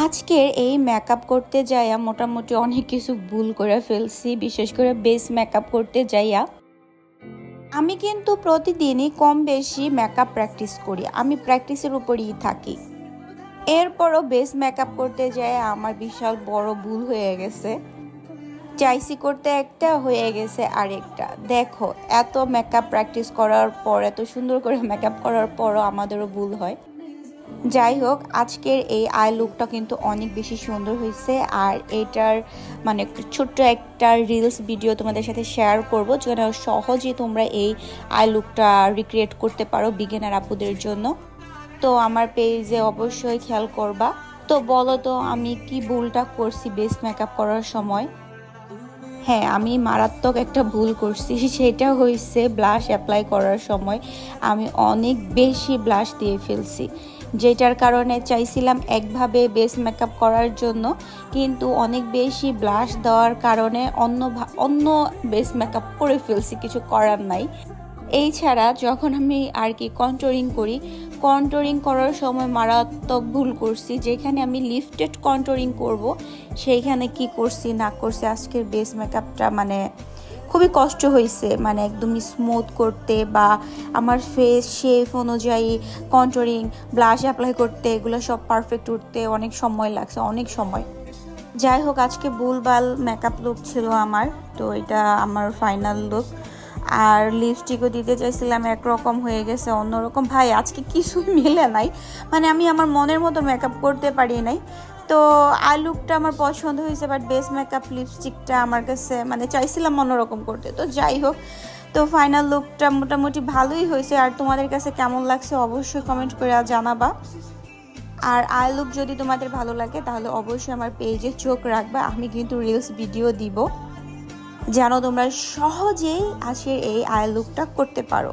আজকের এই মেকআপ করতে যাইয়া মোটামুটি অনেক কিছু ভুল করে ফেলছি, বিশেষ করে বেস মেকআপ করতে যাইয়া। আমি কিন্তু প্রতিদিনই কম বেশি মেকআপ প্র্যাকটিস করি, আমি প্র্যাকটিসের উপরই থাকি। এরপরও বেস মেকআপ করতে যাইয়া আমার বিশাল বড় ভুল হয়ে গেছে। চাইছি করতে একটা, হয়ে গেছে আরেকটা। দেখো, এত মেকআপ প্র্যাকটিস করার পর, এত সুন্দর করে মেকআপ করার পরও আমাদেরও ভুল হয়। যাই হোক, আজকের এই আই লুকটা কিন্তু অনেক বেশি সুন্দর হয়েছে। আর এটার মানে ছোট্ট একটা রিলস ভিডিও তোমাদের সাথে শেয়ার করব, যেন সহজেই তোমরা এই আই লুকটা রিক্রিয়েট করতে পারো বিগিনার আপুদের জন্য। তো আমার পেজে অবশ্যই খেয়াল করবা। তো বলো তো, আমি কি ভুলটা করছি বেস মেকআপ করার সময়? হ্যাঁ, আমি মারাত্মক একটা ভুল করছি। সেটা হয়েছে ব্লাশ অ্যাপ্লাই করার সময় আমি অনেক বেশি ব্লাশ দিয়ে ফেলছি, যেটার কারণে চাইছিলাম একভাবে বেস মেকআপ করার জন্য, কিন্তু অনেক বেশি ব্লাশ দেওয়ার কারণে অন্য বেস মেকআপ করে ফেলছি, কিছু করার নাই। এই ছাড়া যখন আমি আর কি কন্ট্রোরিং করার সময় মারাত্মক ভুল করছি। যেখানে আমি লিফটেড কন্ট্রোরিং করব, সেইখানে কি করছি না করছি, আজকের বেস মেকআপটা মানে খুবই কষ্ট হয়েছে, মানে একদম স্মুথ করতে বা আমার ফেস শেপ অনুযায়ী কন্ট্রোরিং ব্লাশ অ্যাপ্লাই করতে, এগুলো সব পারফেক্ট উঠতে অনেক সময় লাগছে, অনেক সময়। যাই হোক, আজকে ভুলভাল মেকআপ লুক ছিল আমার। তো এটা আমার ফাইনাল লুক। আর লিপস্টিকও দিতে চাইছিলাম, একরকম হয়ে গেছে অন্যরকম। ভাই, আজকে কিছুই মিলে নাই, মানে আমি আমার মনের মতো মেকআপ করতে পারি নাই। তো আই লুকটা আমার পছন্দ হয়েছে, বাট বেস মেকআপ লিপস্টিকটা আমার কাছে মানে চাইছিলাম অন্যরকম করতে। তো যাই হোক, তো ফাইনাল লুকটা মোটামুটি ভালোই হয়েছে। আর তোমাদের কাছে কেমন লাগছে অবশ্যই কমেন্ট করে জানাবা। আর আই লুক যদি তোমাদের ভালো লাগে তাহলে অবশ্যই আমার পেজে চোখ রাখবা, আমি কিন্তু রিলস ভিডিও দিব, যেন তোমরা সহজেই আজকের এই আই লুকটা করতে পারো।